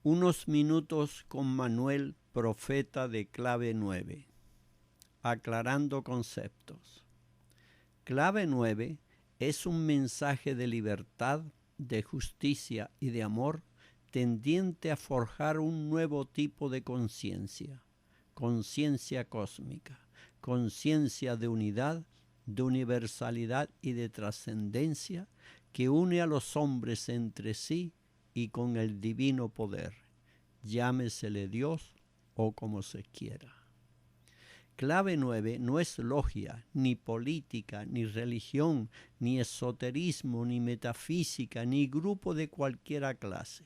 Unos minutos con Manuel, profeta de Clave 9, aclarando conceptos. Clave 9 es un mensaje de libertad, de justicia y de amor tendiente a forjar un nuevo tipo de conciencia, conciencia cósmica, conciencia de unidad, de universalidad y de trascendencia que une a los hombres entre sí y con el divino poder, llámesele Dios o como se quiera. Clave 9 no es logia, ni política, ni religión, ni esoterismo, ni metafísica, ni grupo de cualquiera clase.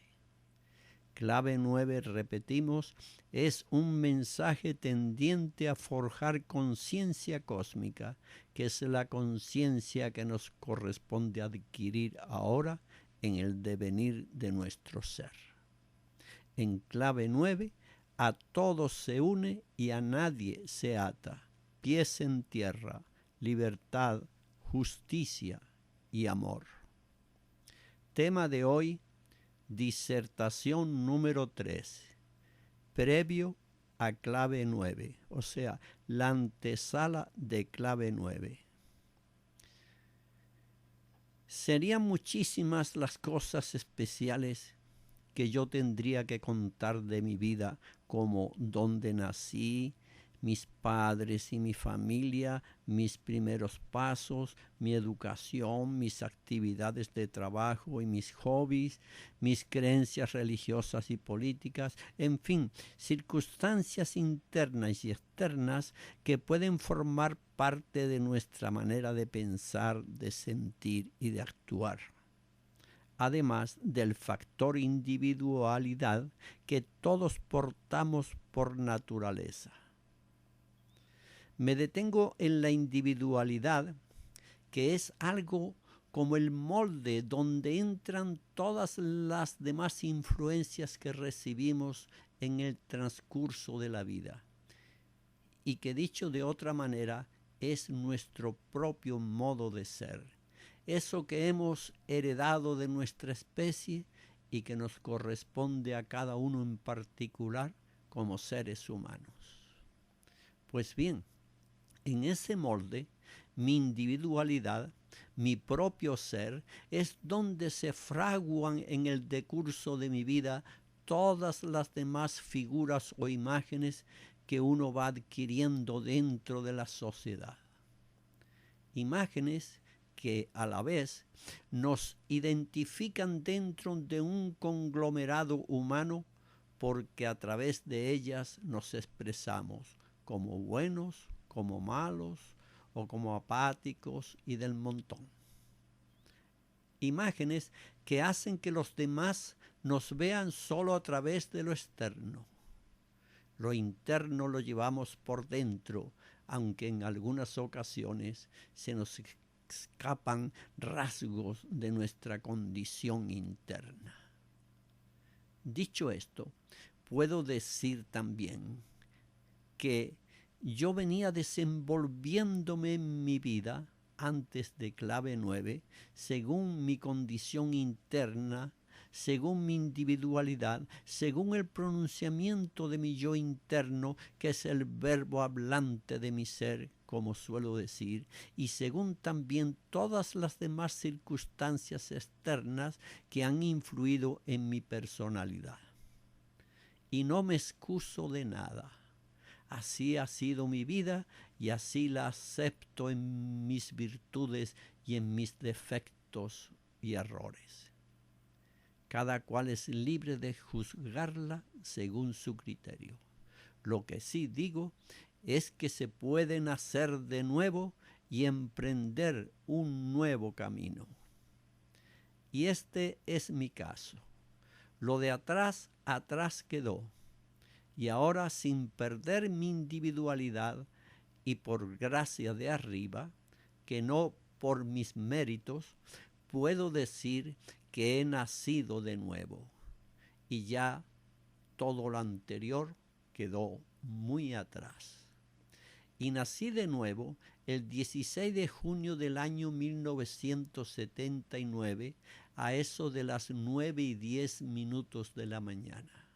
Clave 9, repetimos, es un mensaje tendiente a forjar conciencia cósmica, que es la conciencia que nos corresponde adquirir ahora en el devenir de nuestro ser. En Clave 9, a todos se une y a nadie se ata. Pies en tierra, libertad, justicia y amor. Tema de hoy, disertación número 3, previo a Clave 9, o sea, la antesala de Clave 9. Serían muchísimas las cosas especiales que yo tendría que contar de mi vida, como dónde nací, mis padres y mi familia, mis primeros pasos, mi educación, mis actividades de trabajo y mis hobbies, mis creencias religiosas y políticas, en fin, circunstancias internas y externas que pueden formar parte de nuestra manera de pensar, de sentir y de actuar. Además del factor individualidad que todos portamos por naturaleza. Me detengo en la individualidad, que es algo como el molde donde entran todas las demás influencias que recibimos en el transcurso de la vida, y que dicho de otra manera es nuestro propio modo de ser. Eso que hemos heredado de nuestra especie y que nos corresponde a cada uno en particular como seres humanos. Pues bien, en ese molde, mi individualidad, mi propio ser, es donde se fraguan en el decurso de mi vida todas las demás figuras o imágenes que uno va adquiriendo dentro de la sociedad. Imágenes que a la vez nos identifican dentro de un conglomerado humano, porque a través de ellas nos expresamos como buenos, como malos o como apáticos y del montón. Imágenes que hacen que los demás nos vean solo a través de lo externo. Lo interno lo llevamos por dentro, aunque en algunas ocasiones se nos escapan rasgos de nuestra condición interna. Dicho esto, puedo decir también que yo venía desenvolviéndome en mi vida antes de Clave 9, según mi condición interna, según mi individualidad, según el pronunciamiento de mi yo interno, que es el verbo hablante de mi ser, como suelo decir, y según también todas las demás circunstancias externas que han influido en mi personalidad. Y no me excuso de nada. Así ha sido mi vida y así la acepto en mis virtudes y en mis defectos y errores. Cada cual es libre de juzgarla según su criterio. Lo que sí digo es que se puede nacer de nuevo y emprender un nuevo camino. Y este es mi caso. Lo de atrás, atrás quedó. Y ahora, sin perder mi individualidad y por gracia de arriba, que no por mis méritos, puedo decir que he nacido de nuevo. Y ya todo lo anterior quedó muy atrás. Y nací de nuevo el 16 de junio del año 1979, a eso de las 9:10 de la mañana.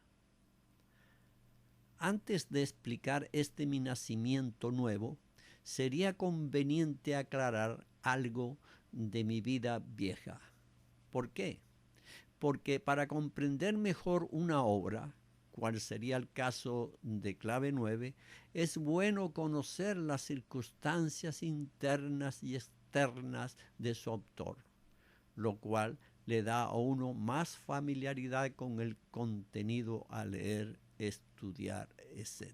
Antes de explicar este mi nacimiento nuevo, sería conveniente aclarar algo de mi vida vieja. ¿Por qué? Porque para comprender mejor una obra, cual sería el caso de Clave 9, es bueno conocer las circunstancias internas y externas de su autor, lo cual le da a uno más familiaridad con el contenido a leer, estudiar, etc.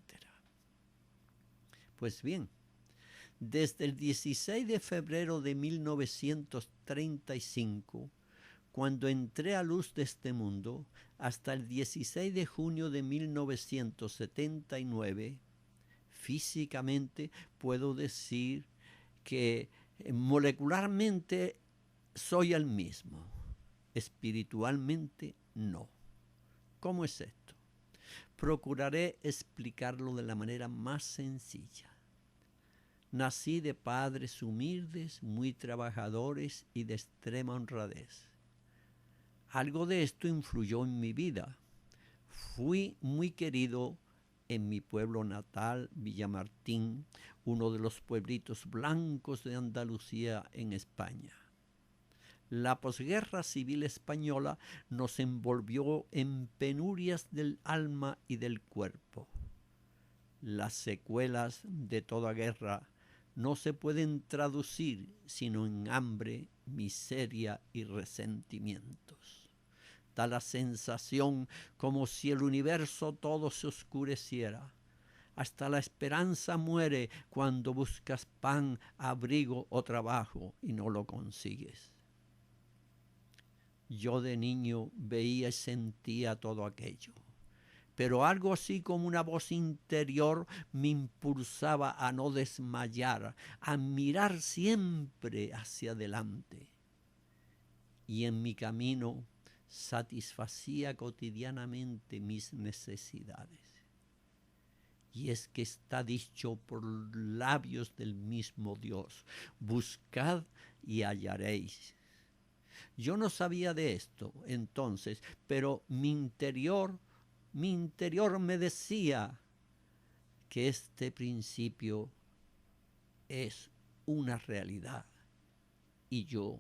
Pues bien, desde el 16 de febrero de 1935, cuando entré a luz de este mundo, hasta el 16 de junio de 1979, físicamente puedo decir que molecularmente soy el mismo, espiritualmente no. ¿Cómo es esto? Procuraré explicarlo de la manera más sencilla. Nací de padres humildes, muy trabajadores y de extrema honradez. Algo de esto influyó en mi vida. Fui muy querido en mi pueblo natal, Villamartín, uno de los pueblitos blancos de Andalucía en España. La posguerra civil española nos envolvió en penurias del alma y del cuerpo. Las secuelas de toda guerra no se pueden traducir sino en hambre, miseria y resentimientos. Da la sensación como si el universo todo se oscureciera. Hasta la esperanza muere cuando buscas pan, abrigo o trabajo y no lo consigues. Yo de niño veía y sentía todo aquello, pero algo así como una voz interior me impulsaba a no desmayar, a mirar siempre hacia adelante. Y en mi camino satisfacía cotidianamente mis necesidades. Y es que está dicho por labios del mismo Dios: buscad y hallaréis. Yo no sabía de esto entonces, pero mi interior me decía que este principio es una realidad, y yo,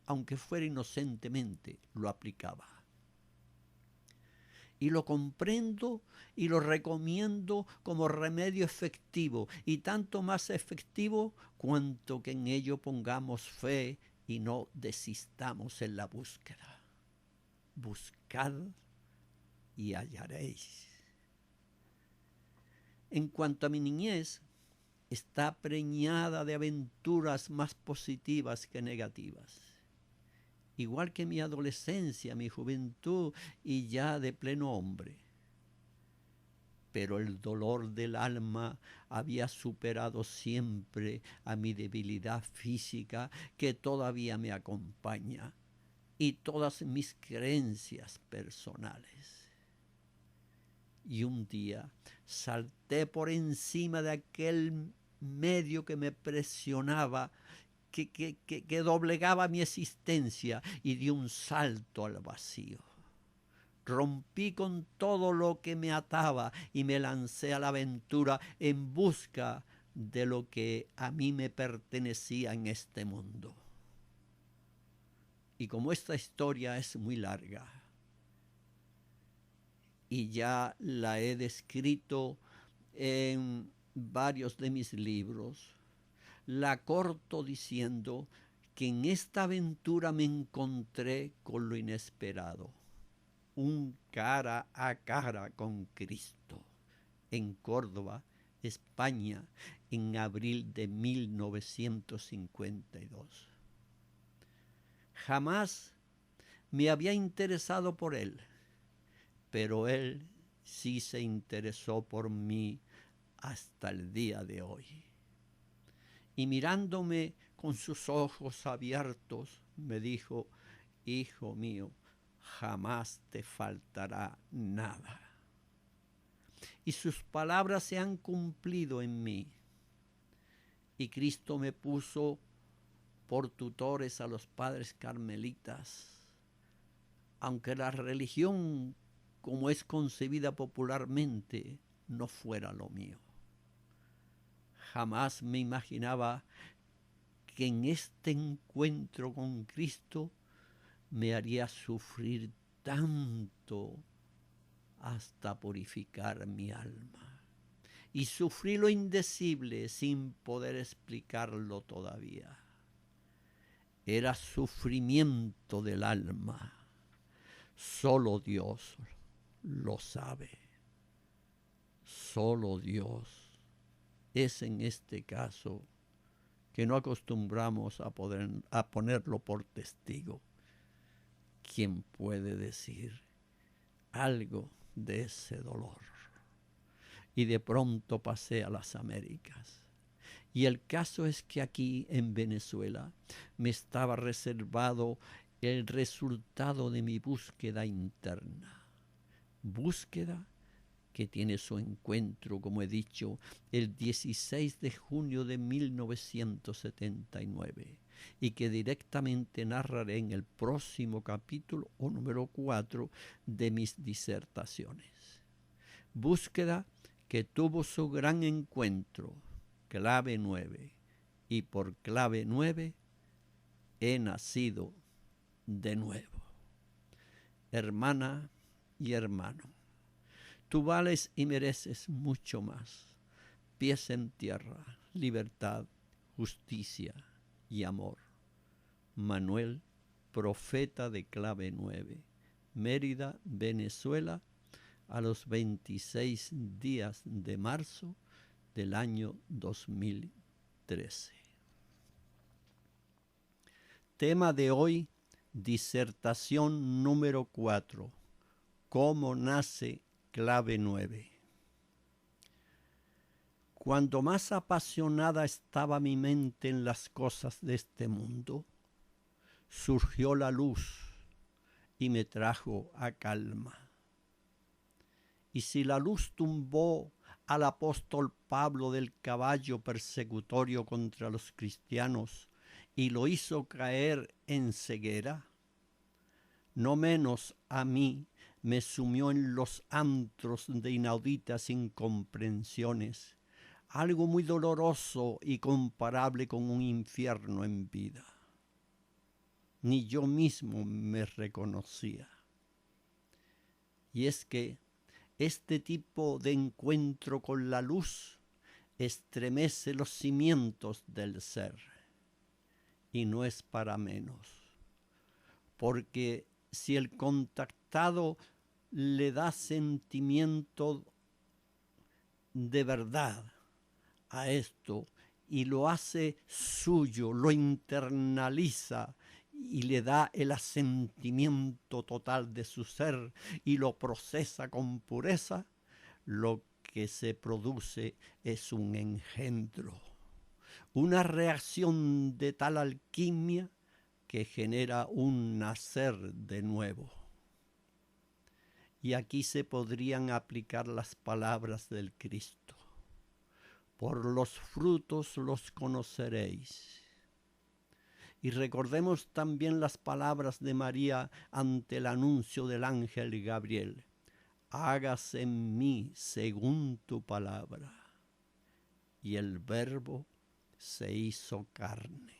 aunque fuera inocentemente, lo aplicaba. Y lo comprendo y lo recomiendo como remedio efectivo, y tanto más efectivo cuanto que en ello pongamos fe y no desistamos en la búsqueda. Buscad y hallaréis. En cuanto a mi niñez, está preñada de aventuras más positivas que negativas. Igual que mi adolescencia, mi juventud y ya de pleno hombre. Pero el dolor del alma había superado siempre a mi debilidad física, que todavía me acompaña, y todas mis creencias personales. Y un día salté por encima de aquel medio que me presionaba, que doblegaba mi existencia, y di un salto al vacío. Rompí con todo lo que me ataba y me lancé a la aventura en busca de lo que a mí me pertenecía en este mundo. Y como esta historia es muy larga y ya la he descrito en varios de mis libros, la corto diciendo que en esta aventura me encontré con lo inesperado: un cara a cara con Cristo, en Córdoba, España, en abril de 1952. Jamás me había interesado por él, pero él sí se interesó por mí hasta el día de hoy. Y mirándome con sus ojos abiertos, me dijo: hijo mío, jamás te faltará nada. Y sus palabras se han cumplido en mí. Y Cristo me puso por tutores a los padres carmelitas, aunque la religión, como es concebida popularmente, no fuera lo mío. Jamás me imaginaba que en este encuentro con Cristo me haría sufrir tanto hasta purificar mi alma. Y sufrí lo indecible sin poder explicarlo todavía. Era sufrimiento del alma. Solo Dios lo sabe. Solo Dios es en este caso que no acostumbramos a ponerlo por testigo. ¿Quién puede decir algo de ese dolor? Y de pronto pasé a las Américas. Y el caso es que aquí en Venezuela me estaba reservado el resultado de mi búsqueda interna. Búsqueda que tiene su encuentro, como he dicho, el 16 de junio de 1979 y que directamente narraré en el próximo capítulo o número 4 de mis disertaciones. Búsqueda que tuvo su gran encuentro, clave 9, y por clave 9 he nacido de nuevo. Hermana y hermano, tú vales y mereces mucho más. Pies en tierra, libertad, justicia y amor. Manuel, profeta de clave 9, Mérida, Venezuela, a los 26 días de marzo del año 2013. Tema de hoy, disertación número 4. ¿Cómo nace clave 9? Cuando más apasionada estaba mi mente en las cosas de este mundo, surgió la luz y me trajo a calma. Y si la luz tumbó al apóstol Pablo del caballo persecutorio contra los cristianos y lo hizo caer en ceguera, no menos a mí me sumió en los antros de inauditas incomprensiones, algo muy doloroso y comparable con un infierno en vida. Ni yo mismo me reconocía. Y es que este tipo de encuentro con la luz estremece los cimientos del ser. Y no es para menos. Porque si el contactado le da sentimiento de verdad a esto y lo hace suyo, lo internaliza y le da el asentimiento total de su ser y lo procesa con pureza, lo que se produce es un engendro, una reacción de tal alquimia que genera un nacer de nuevo. Y aquí se podrían aplicar las palabras del Cristo. Por los frutos los conoceréis. Y recordemos también las palabras de María ante el anuncio del ángel Gabriel. Hágase en mí según tu palabra. Y el Verbo se hizo carne.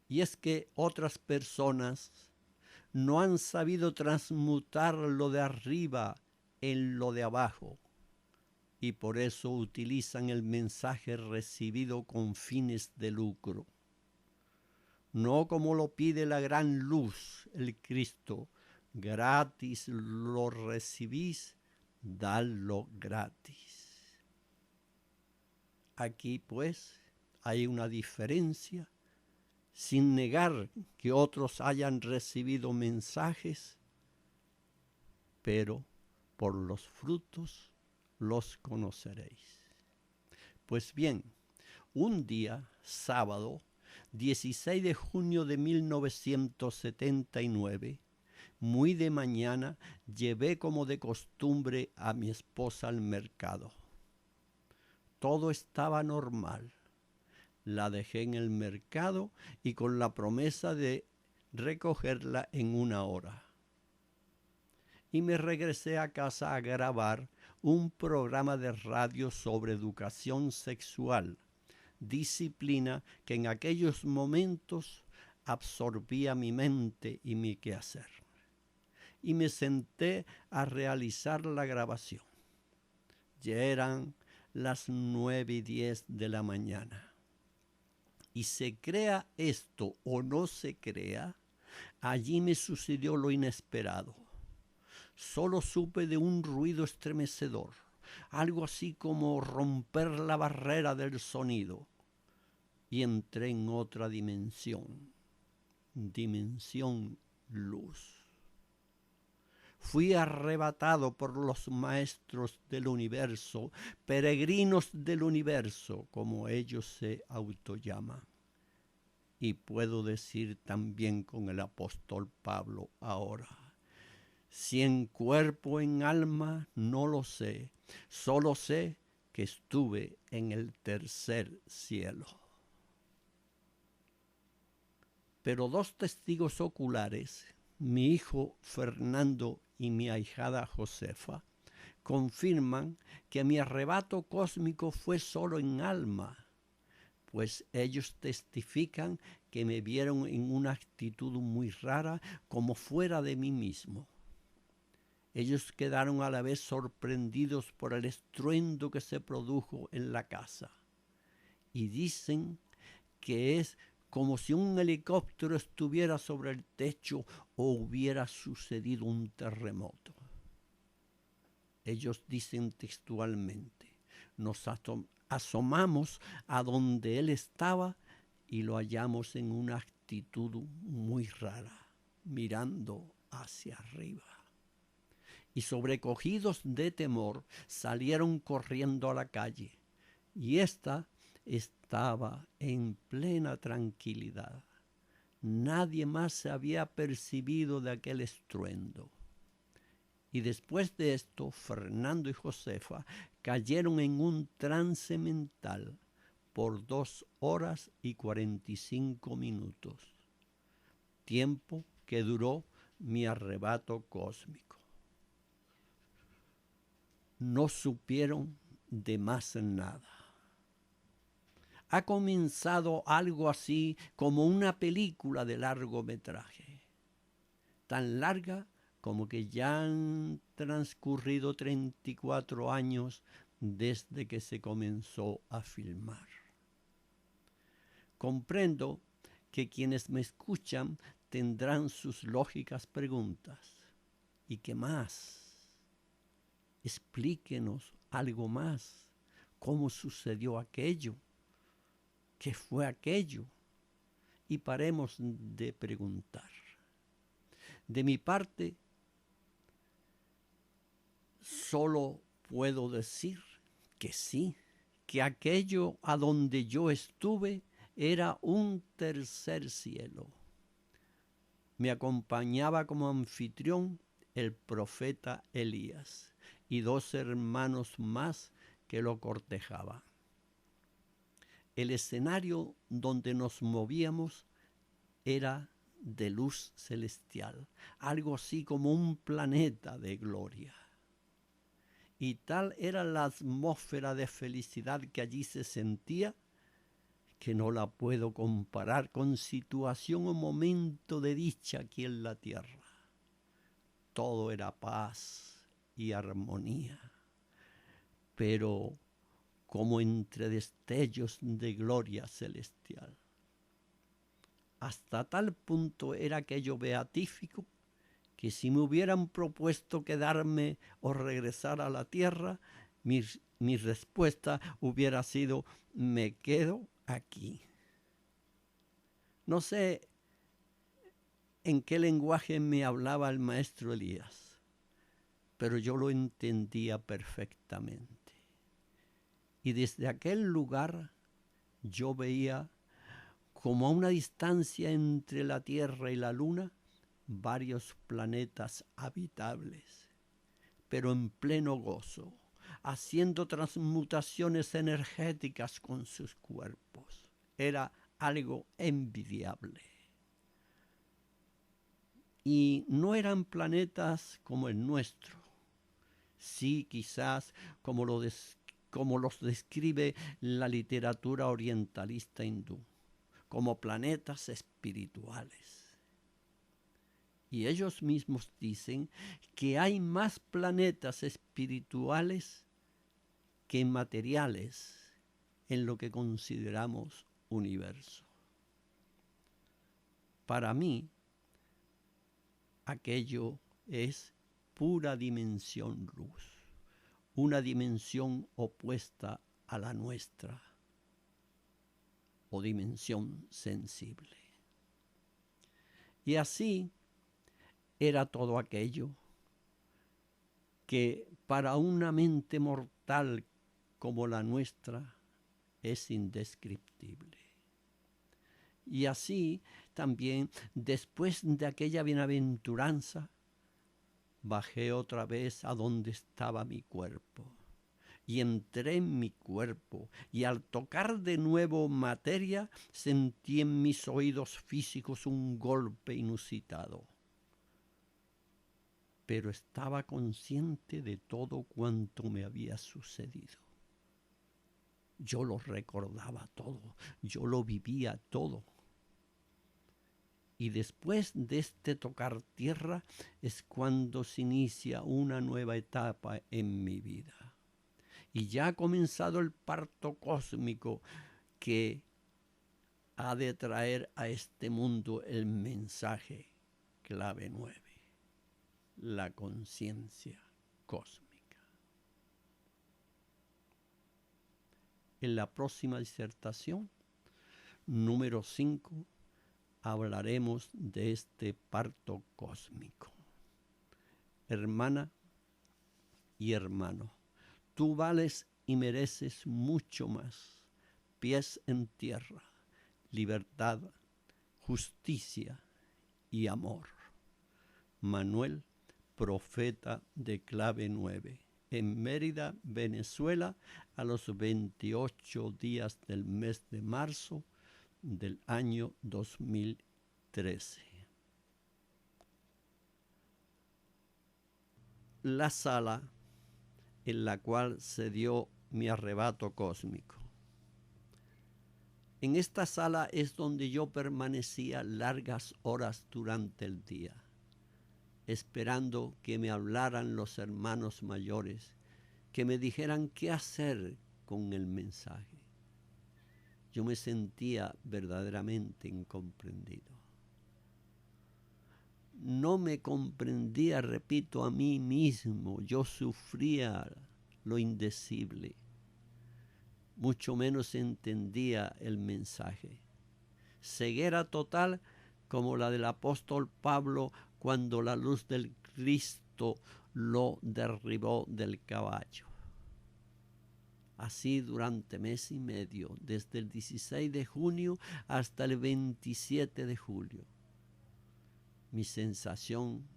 Y es que otras personas no han sabido transmutar lo de arriba en lo de abajo. Y por eso utilizan el mensaje recibido con fines de lucro. No como lo pide la gran luz, el Cristo, gratis lo recibís, dadlo gratis. Aquí pues hay una diferencia, sin negar que otros hayan recibido mensajes, pero por los frutos los conoceréis. Pues bien, un día, sábado, 16 de junio de 1979, muy de mañana, llevé como de costumbre a mi esposa al mercado. Todo estaba normal. La dejé en el mercado y con la promesa de recogerla en 1 hora. y me regresé a casa a grabar un programa de radio sobre educación sexual, disciplina que en aquellos momentos absorbía mi mente y mi quehacer. Y me senté a realizar la grabación. Ya eran las 9:10 de la mañana. Y se crea esto o no se crea, allí me sucedió lo inesperado. Solo supe de un ruido estremecedor, algo así como romper la barrera del sonido, y entré en otra dimensión luz. Fui arrebatado por los maestros del universo, peregrinos del universo, como ellos se autollaman. Y puedo decir también con el apóstol Pablo ahora, si en cuerpo o en alma, no lo sé, solo sé que estuve en el tercer cielo. Pero dos testigos oculares, mi hijo Fernando y mi ahijada Josefa, confirman que mi arrebato cósmico fue solo en alma, pues ellos testifican que me vieron en una actitud muy rara, como fuera de mí mismo. Ellos quedaron a la vez sorprendidos por el estruendo que se produjo en la casa y dicen que es como si un helicóptero estuviera sobre el techo o hubiera sucedido un terremoto. Ellos dicen textualmente, nos asomamos a donde él estaba y lo hallamos en una actitud muy rara, mirando hacia arriba. Y sobrecogidos de temor, salieron corriendo a la calle, y ésta estaba en plena tranquilidad. Nadie más se había percibido de aquel estruendo. Y después de esto, Fernando y Josefa cayeron en un trance mental por 2 horas y 45 minutos, tiempo que duró mi arrebato cósmico. No supieron de más nada. Ha comenzado algo así como una película de largometraje, tan larga como que ya han transcurrido 34 años desde que se comenzó a filmar. Comprendo que quienes me escuchan tendrán sus lógicas preguntas. ¿Y qué más? Explíquenos algo más. ¿Cómo sucedió aquello? ¿Qué fue aquello? Y paremos de preguntar. De mi parte, solo puedo decir que sí, que aquello a donde yo estuve era un tercer cielo. Me acompañaba como anfitrión el profeta Elías y 2 hermanos más que lo cortejaban. El escenario donde nos movíamos era de luz celestial, algo así como un planeta de gloria. Y tal era la atmósfera de felicidad que allí se sentía, que no la puedo comparar con situación o momento de dicha aquí en la tierra. Todo era paz y armonía, pero como entre destellos de gloria celestial. Hasta tal punto era aquello beatífico que si me hubieran propuesto quedarme o regresar a la tierra, mi respuesta hubiera sido, me quedo aquí. No sé en qué lenguaje me hablaba el maestro Elías, pero yo lo entendía perfectamente. Y desde aquel lugar yo veía como a una distancia entre la Tierra y la Luna varios planetas habitables, pero en pleno gozo, haciendo transmutaciones energéticas con sus cuerpos. Era algo envidiable. Y no eran planetas como el nuestro. Sí, quizás como los describe la literatura orientalista hindú, como planetas espirituales. Y ellos mismos dicen que hay más planetas espirituales que materiales en lo que consideramos universo. Para mí, aquello es pura dimensión luz, una dimensión opuesta a la nuestra, o dimensión sensible. Y así era todo aquello que para una mente mortal como la nuestra es indescriptible. Y así también, después de aquella bienaventuranza, bajé otra vez a donde estaba mi cuerpo. Y entré en mi cuerpo, y al tocar de nuevo materia, sentí en mis oídos físicos un golpe inusitado. Pero estaba consciente de todo cuanto me había sucedido. Yo lo recordaba todo, yo lo vivía todo. Y después de este tocar tierra es cuando se inicia una nueva etapa en mi vida. Y ya ha comenzado el parto cósmico que ha de traer a este mundo el mensaje clave 9, la conciencia cósmica. En la próxima disertación, número 5, hablaremos de este parto cósmico. Hermana y hermano, tú vales y mereces mucho más. Pies en tierra, libertad, justicia y amor. Manuel, profeta de clave 9, en Mérida, Venezuela, a los 28 días del mes de marzo del año 2013. La sala en la cual se dio mi arrebato cósmico. En esta sala es donde yo permanecía largas horas durante el día, esperando que me hablaran los hermanos mayores, que me dijeran qué hacer con el mensaje. Yo me sentía verdaderamente incomprendido. No me comprendía, repito, a mí mismo. Yo sufría lo indecible. Mucho menos entendía el mensaje. Ceguera total como la del apóstol Pablo cuando la luz del Cristo lo derribó del caballo. Así durante mes y medio, desde el 16 de junio hasta el 27 de julio. Mi sensación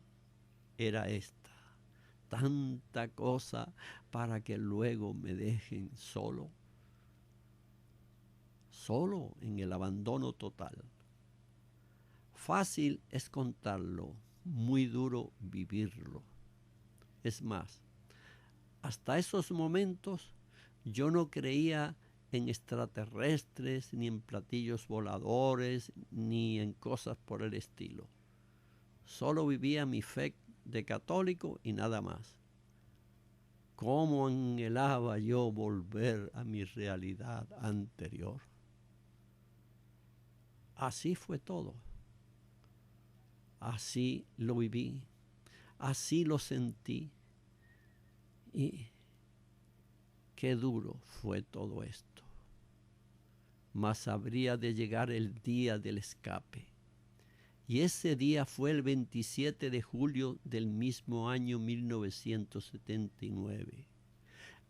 era esta: tanta cosa para que luego me dejen solo en el abandono total. Fácil es contarlo, muy duro vivirlo. Es más, hasta esos momentos yo no creía en extraterrestres, ni en platillos voladores, ni en cosas por el estilo. Solo vivía mi fe de católico y nada más. ¿Cómo anhelaba yo volver a mi realidad anterior? Así fue todo. Así lo viví, así lo sentí. Y qué duro fue todo esto. Mas habría de llegar el día del escape. Y ese día fue el 27 de julio del mismo año 1979,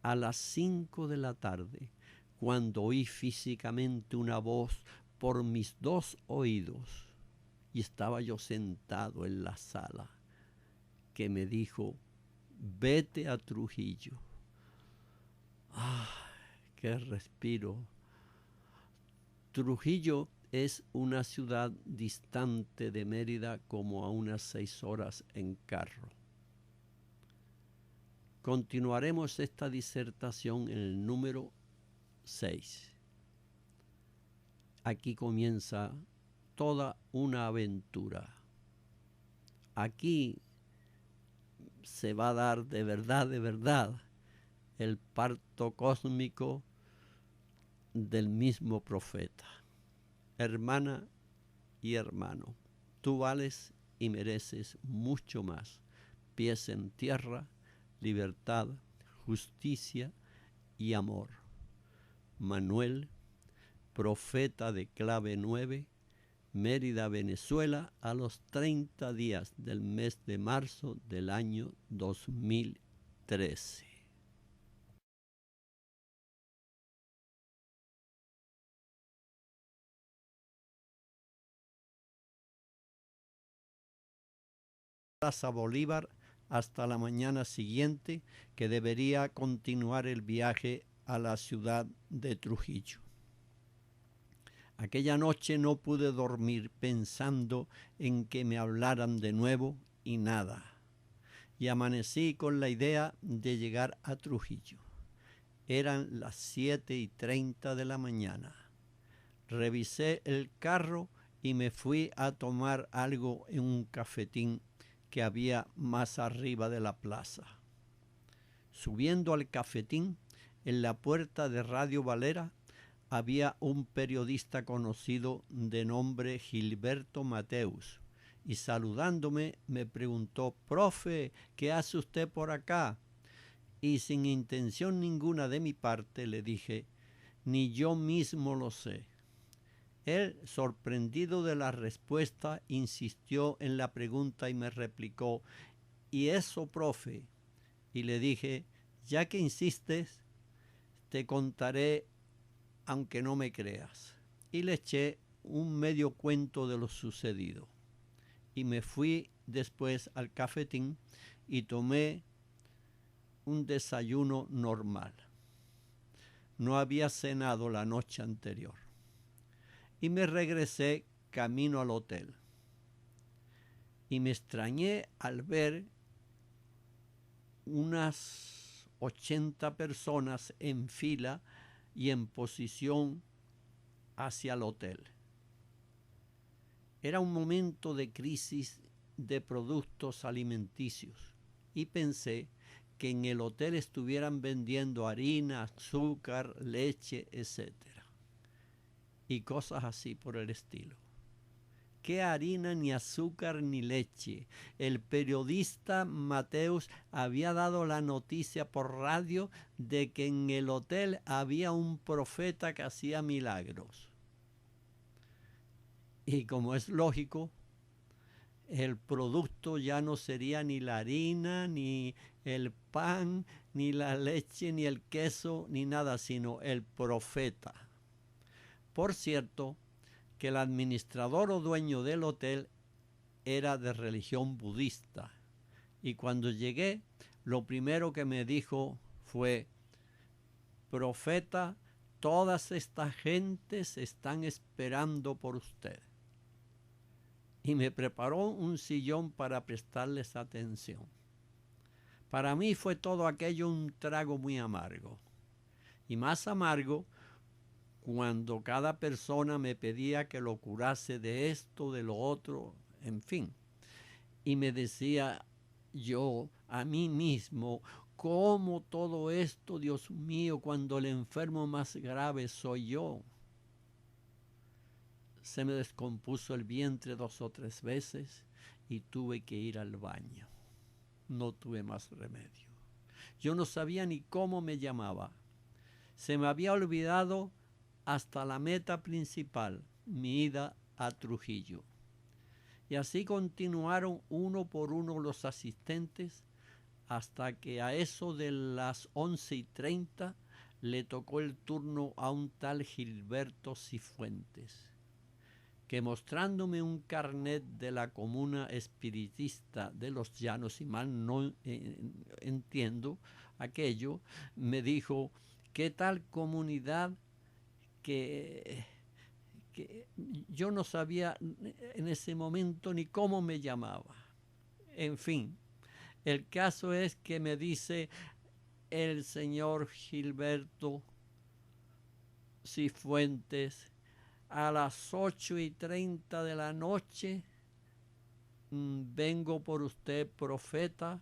a las 5 de la tarde, cuando oí físicamente una voz por mis dos oídos, y estaba yo sentado en la sala, que me dijo: vete a Trujillo. ¡Ah, qué respiro! Trujillo es una ciudad distante de Mérida como a unas 6 horas en carro. Continuaremos esta disertación en el número 6. Aquí comienza toda una aventura. Aquí se va a dar de verdad, el parto cósmico del mismo profeta. Hermana y hermano, tú vales y mereces mucho más. Pies en tierra, libertad, justicia y amor. Manuel, profeta de clave 9, Mérida, Venezuela, a los 30 días del mes de marzo del año 2013. Plaza Bolívar hasta la mañana siguiente, que debería continuar el viaje a la ciudad de Trujillo. Aquella noche no pude dormir pensando en que me hablaran de nuevo y nada. Y amanecí con la idea de llegar a Trujillo. Eran las 7:30 de la mañana. Revisé el carro y me fui a tomar algo en un cafetín que había más arriba de la plaza. Subiendo al cafetín, en la puerta de Radio Valera, había un periodista conocido de nombre Gilberto Mateus, y saludándome me preguntó: «Profe, ¿qué hace usted por acá?». Y sin intención ninguna de mi parte le dije: «Ni yo mismo lo sé». Él, sorprendido de la respuesta, insistió en la pregunta y me replicó: «¿Y eso, profe?». Y le dije: «Ya que insistes, te contaré aunque no me creas». Y le eché un medio cuento de lo sucedido. Y me fui después al cafetín y tomé un desayuno normal. No había cenado la noche anterior. Y me regresé camino al hotel. Y me extrañé al ver unas 80 personas en fila y en posición hacia el hotel. Era un momento de crisis de productos alimenticios y pensé que en el hotel estuvieran vendiendo harina, azúcar, leche, etc. y cosas así por el estilo. ¿Qué harina, ni azúcar, ni leche? El periodista Mateus había dado la noticia por radio de que en el hotel había un profeta que hacía milagros. Y como es lógico, el producto ya no sería ni la harina, ni el pan, ni la leche, ni el queso, ni nada, sino el profeta. Por cierto, que el administrador o dueño del hotel era de religión budista. Y cuando llegué, lo primero que me dijo fue: «Profeta, todas estas gentes están esperando por usted». Y me preparó un sillón para prestarles atención. Para mí fue todo aquello un trago muy amargo. Y más amargo cuando cada persona me pedía que lo curase de esto, de lo otro, en fin. Y me decía yo a mí mismo: ¿cómo todo esto, Dios mío, cuando el enfermo más grave soy yo? Se me descompuso el vientre 2 o 3 veces y tuve que ir al baño. No tuve más remedio. Yo no sabía ni cómo me llamaba. Se me había olvidado hasta la meta principal, mi ida a Trujillo. Y así continuaron uno por uno los asistentes hasta que a eso de las 11:30 le tocó el turno a un tal Gilberto Cifuentes, que mostrándome un carnet de la comuna espiritista de los Llanos, si mal no entiendo aquello, me dijo: «¿Qué tal comunidad que que yo no sabía en ese momento ni cómo me llamaba. En fin, el caso es que me dice el señor Gilberto Cifuentes, a las 8:30 de la noche vengo por usted, profeta,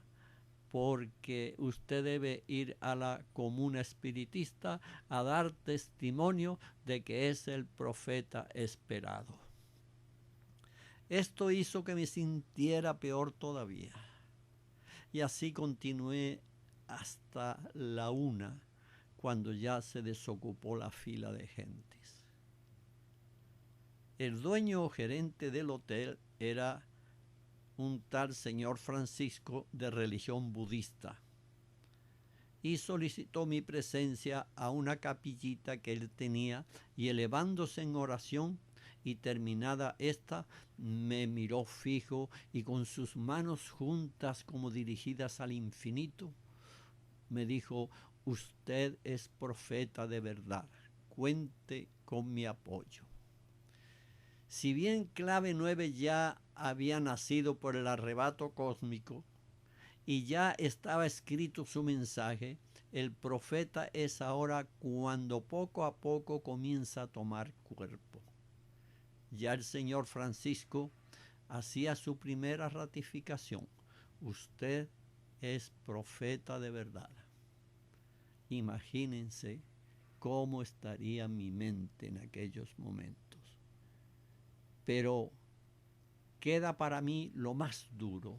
porque usted debe ir a la comuna espiritista a dar testimonio de que es el profeta esperado. Esto hizo que me sintiera peor todavía. Y así continué hasta la 1, cuando ya se desocupó la fila de gentes. El dueño o gerente del hotel era un tal señor Francisco de religión budista y solicitó mi presencia a una capillita que él tenía, y elevándose en oración y terminada esta, me miró fijo y con sus manos juntas como dirigidas al infinito, me dijo: usted es profeta de verdad, cuente con mi apoyo. Si bien Clave 9 ya había nacido por el arrebato cósmico y ya estaba escrito su mensaje, el profeta es ahora cuando poco a poco comienza a tomar cuerpo. Ya el señor Francisco hacía su primera ratificación: usted es profeta de verdad. Imagínense cómo estaría mi mente en aquellos momentos. Pero queda para mí lo más duro: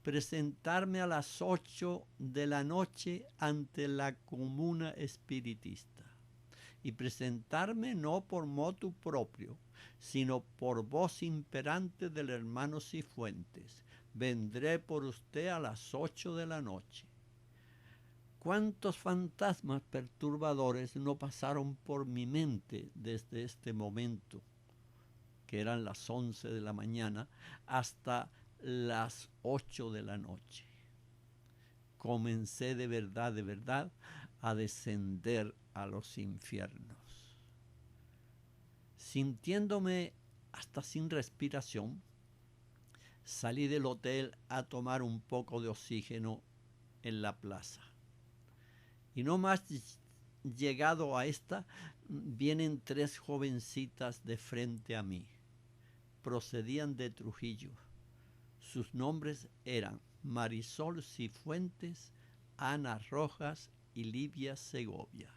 presentarme a las 8 de la noche ante la comuna espiritista. Y presentarme no por motu propio, sino por voz imperante del hermano Cifuentes: vendré por usted a las 8 de la noche. ¿Cuántos fantasmas perturbadores no pasaron por mi mente desde este momento, que eran las 11 de la mañana, hasta las 8 de la noche? Comencé de verdad, a descender a los infiernos. Sintiéndome hasta sin respiración, salí del hotel a tomar un poco de oxígeno en la plaza. Y no más llegado a esta, vienen 3 jovencitas de frente a mí. Procedían de Trujillo. Sus nombres eran Marisol Cifuentes, Ana Rojas y Livia Segovia.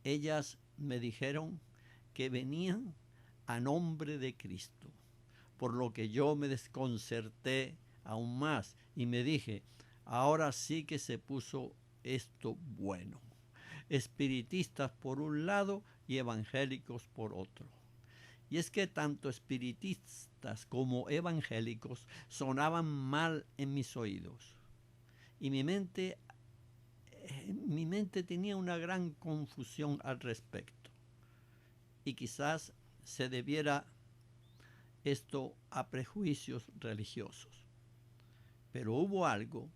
Ellas me dijeron que venían a nombre de Cristo, por lo que yo me desconcerté aún más y me dije: ahora sí que se puso esto bueno. Espiritistas por un lado y evangélicos por otro. Y es que tanto espiritistas como evangélicos sonaban mal en mis oídos. Y mi mente tenía una gran confusión al respecto. Y quizás se debiera esto a prejuicios religiosos. Pero hubo algo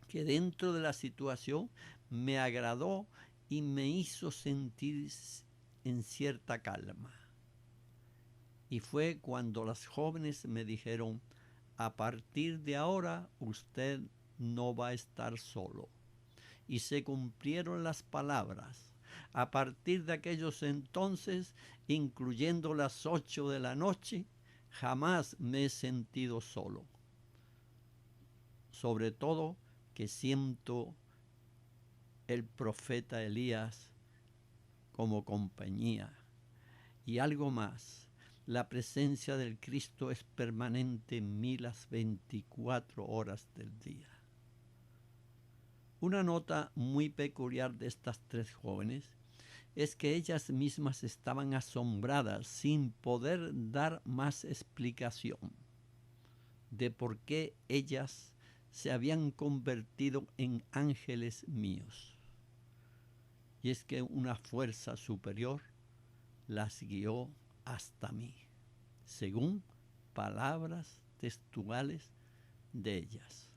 que dentro de la situación me agradó y me hizo sentir en cierta calma. Y fue cuando las jóvenes me dijeron: a partir de ahora usted no va a estar solo. Y se cumplieron las palabras. A partir de aquellos entonces, incluyendo las 8 de la noche, jamás me he sentido solo. Sobre todo que siento el profeta Elías como compañía. Y algo más: la presencia del Cristo es permanente en mí las 24 horas del día. Una nota muy peculiar de estas 3 jóvenes es que ellas mismas estaban asombradas, sin poder dar más explicación de por qué ellas se habían convertido en ángeles míos. Y es que una fuerza superior las guió hasta mí, según palabras textuales de ellas.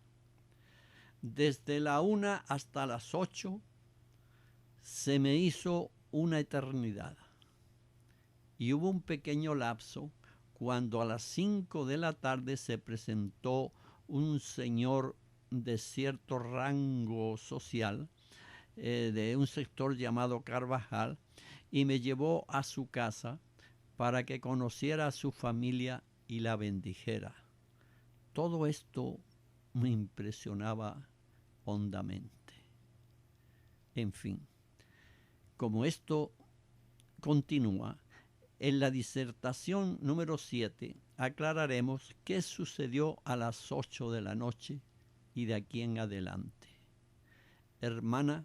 Desde la 1 hasta las 8 se me hizo una eternidad. y hubo un pequeño lapso cuando a las 5 de la tarde se presentó un señor de cierto rango social, de un sector llamado Carvajal, y me llevó a su casa para que conociera a su familia y la bendijera. Todo esto me impresionaba hondamente. En fin, como esto continúa, en la disertación número 7 aclararemos qué sucedió a las 8 de la noche y de aquí en adelante. Hermana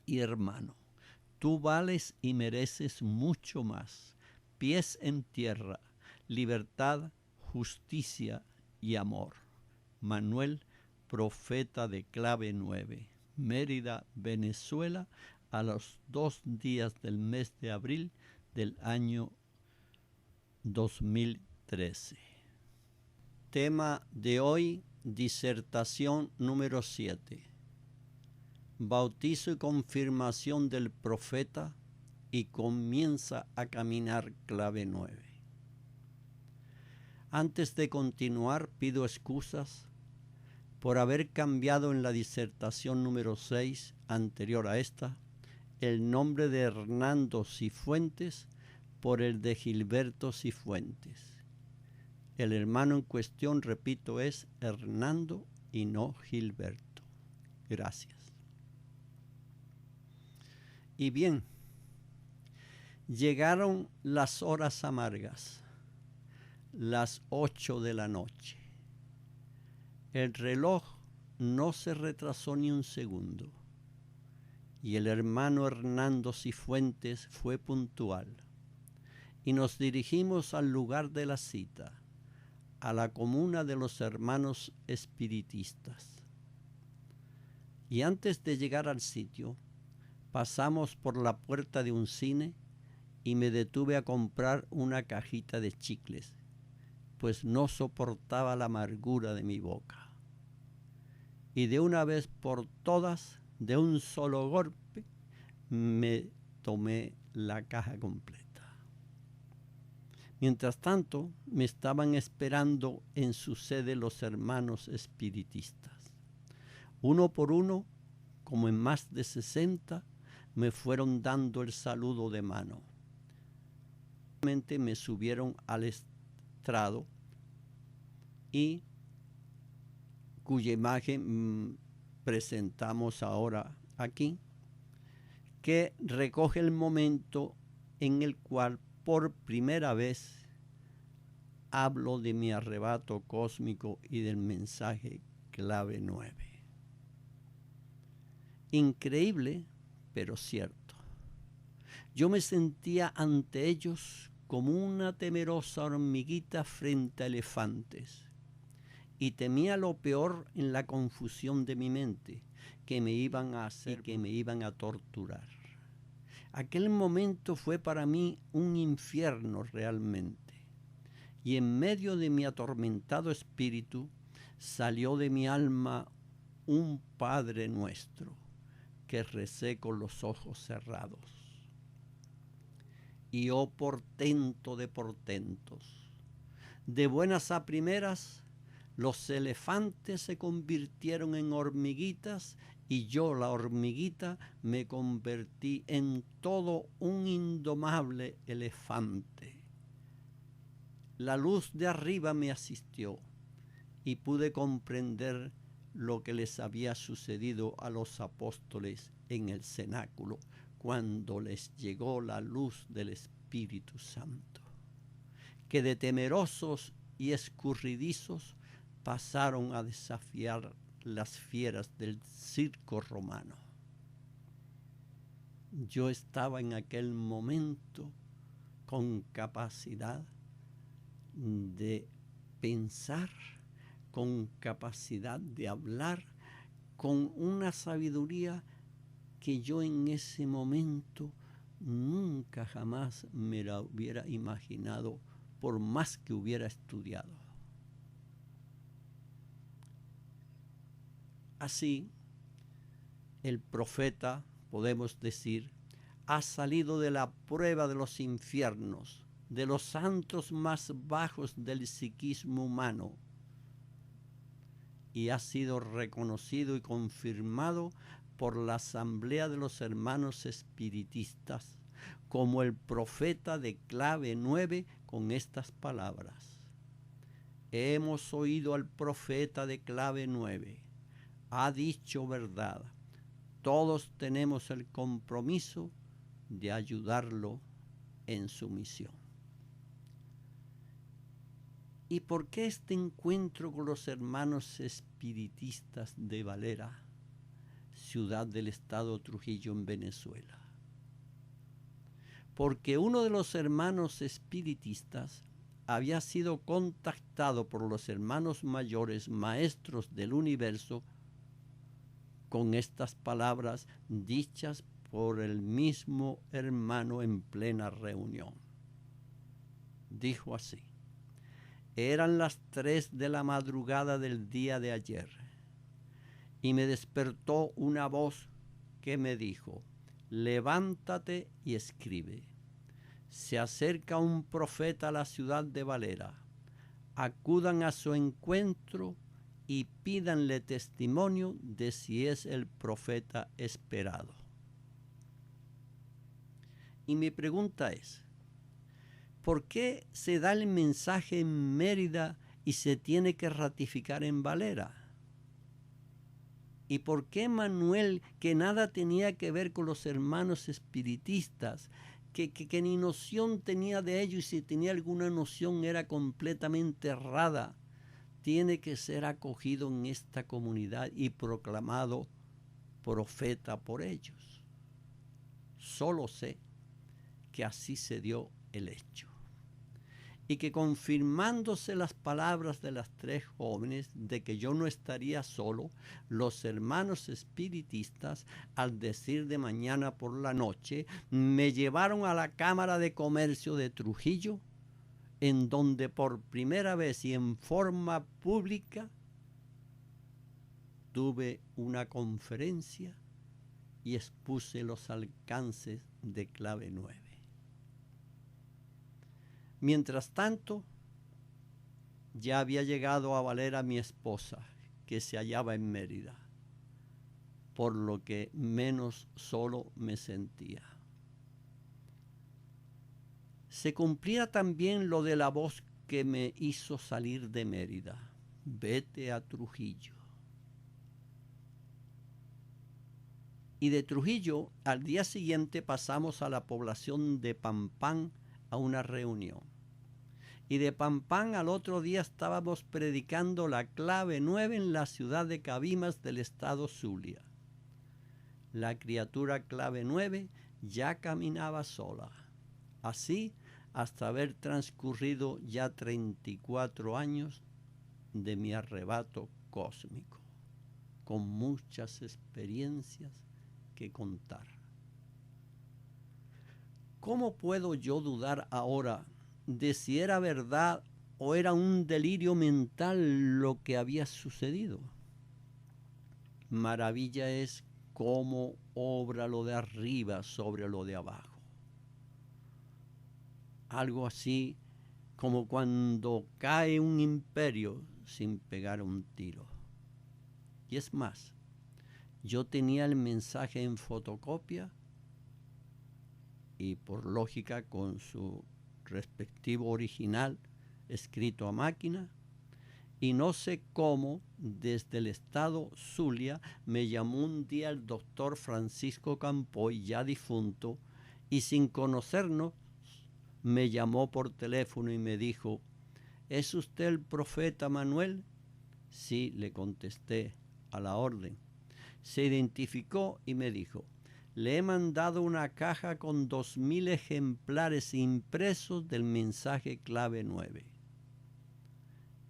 y hermano, tú vales y mereces mucho más. Pies en tierra, libertad, justicia y amor. Manuel, profeta de clave 9, Mérida, Venezuela, a los 2 días del mes de abril del año 2013. Tema de hoy, disertación número 7. Bautizo y confirmación del profeta, y comienza a caminar clave 9. Antes de continuar, pido excusas por haber cambiado en la disertación número 6, anterior a esta, el nombre de Hernando Cifuentes por el de Gilberto Cifuentes. El hermano en cuestión, repito, es Hernando y no Gilberto. Gracias. Y bien, llegaron las horas amargas, las 8 de la noche. El reloj no se retrasó ni un segundo, y el hermano Hernando Cifuentes fue puntual, y nos dirigimos al lugar de la cita, a la comuna de los hermanos espiritistas. Y antes de llegar al sitio, pasamos por la puerta de un cine y me detuve a comprar una cajita de chicles, pues no soportaba la amargura de mi boca. Y de una vez por todas, de un solo golpe, me tomé la caja completa. Mientras tanto, me estaban esperando en su sede los hermanos espiritistas. Uno por uno, como en más de 60, me fueron dando el saludo de mano. Me subieron al estrado y cuya imagen presentamos ahora aquí, que recoge el momento en el cual por primera vez hablo de mi arrebato cósmico y del mensaje clave 9. Increíble, pero cierto. Yo me sentía ante ellos como una temerosa hormiguita frente a elefantes, y temía lo peor en la confusión de mi mente, que me iban a hacer, que me iban a torturar. Aquel momento fue para mí un infierno realmente, y en medio de mi atormentado espíritu salió de mi alma un Padre Nuestro que recé con los ojos cerrados. Y oh portento de portentos, de buenas a primeras, los elefantes se convirtieron en hormiguitas y yo, la hormiguita, me convertí en todo un indomable elefante. La luz de arriba me asistió y pude comprender lo que les había sucedido a los apóstoles en el cenáculo cuando les llegó la luz del Espíritu Santo, que de temerosos y escurridizos pasaron a desafiar las fieras del circo romano. Yo estaba en aquel momento con capacidad de pensar, con capacidad de hablar, con una sabiduría que yo en ese momento nunca jamás me la hubiera imaginado, por más que hubiera estudiado. Así, el profeta, podemos decir, ha salido de la prueba de los infiernos, de los santos más bajos del psiquismo humano, y ha sido reconocido y confirmado por la Asamblea de los Hermanos Espiritistas como el profeta de clave 9 con estas palabras. Hemos oído al profeta de clave 9. Ha dicho verdad. Todos tenemos el compromiso de ayudarlo en su misión. ¿Y por qué este encuentro con los hermanos espiritistas de Valera, ciudad del estado Trujillo en Venezuela? Porque uno de los hermanos espiritistas había sido contactado por los hermanos mayores, maestros del universo, con estas palabras dichas por el mismo hermano en plena reunión. Dijo así: eran las 3 de la madrugada del día de ayer, y me despertó una voz que me dijo: levántate y escribe. Se acerca un profeta a la ciudad de Valera. Acudan a su encuentro y pídanle testimonio de si es el profeta esperado. Y mi pregunta es, ¿por qué se da el mensaje en Mérida y se tiene que ratificar en Valera? ¿Y por qué Manuel, que nada tenía que ver con los hermanos espiritistas, que ni noción tenía de ello, y si tenía alguna noción era completamente errada, tiene que ser acogido en esta comunidad y proclamado profeta por ellos? Solo sé que así se dio el hecho, y que confirmándose las palabras de las 3 jóvenes de que yo no estaría solo, los hermanos espiritistas, al decir de mañana por la noche, me llevaron a la Cámara de Comercio de Trujillo, en donde por primera vez y en forma pública tuve una conferencia y expuse los alcances de clave 9. Mientras tanto, ya había llegado a Valera mi esposa, que se hallaba en Mérida, por lo que menos solo me sentía. Se cumplía también lo de la voz que me hizo salir de Mérida: vete a Trujillo. Y de Trujillo al día siguiente pasamos a la población de Pampán a una reunión. Y de Pampán al otro día estábamos predicando la clave 9 en la ciudad de Cabimas del estado Zulia. La criatura clave 9 ya caminaba sola. Así hasta haber transcurrido ya 34 años de mi arrebato cósmico, con muchas experiencias que contar. ¿Cómo puedo yo dudar ahora de si era verdad o era un delirio mental lo que había sucedido? Maravilla es cómo obra lo de arriba sobre lo de abajo. Algo así como cuando cae un imperio sin pegar un tiro. Y es más, yo tenía el mensaje en fotocopia y por lógica con su respectivo original escrito a máquina, y no sé cómo desde el estado Zulia me llamó un día el doctor Francisco Campoy, ya difunto, y sin conocernos me llamó por teléfono y me dijo: ¿es usted el profeta Manuel? Sí, le contesté, a la orden. Se identificó y me dijo: le he mandado una caja con 2000 ejemplares impresos del mensaje clave 9.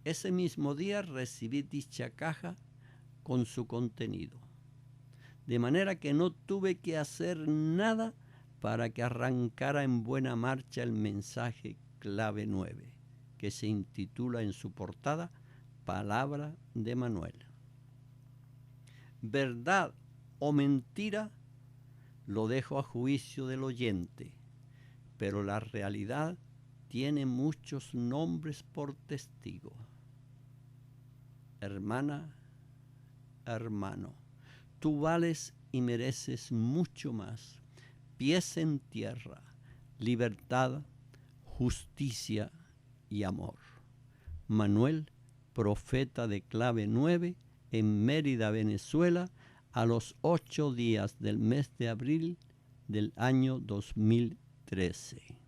Ese mismo día recibí dicha caja con su contenido, de manera que no tuve que hacer nada para que arrancara en buena marcha el mensaje clave 9, que se intitula en su portada Palabra de Manuel. Verdad o mentira, lo dejo a juicio del oyente, pero la realidad tiene muchos nombres por testigo. Hermana, hermano, tú vales y mereces mucho más. Pies en tierra, libertad, justicia y amor. Manuel, profeta de clave 9, en Mérida, Venezuela, a los 8 días del mes de abril del año 2013.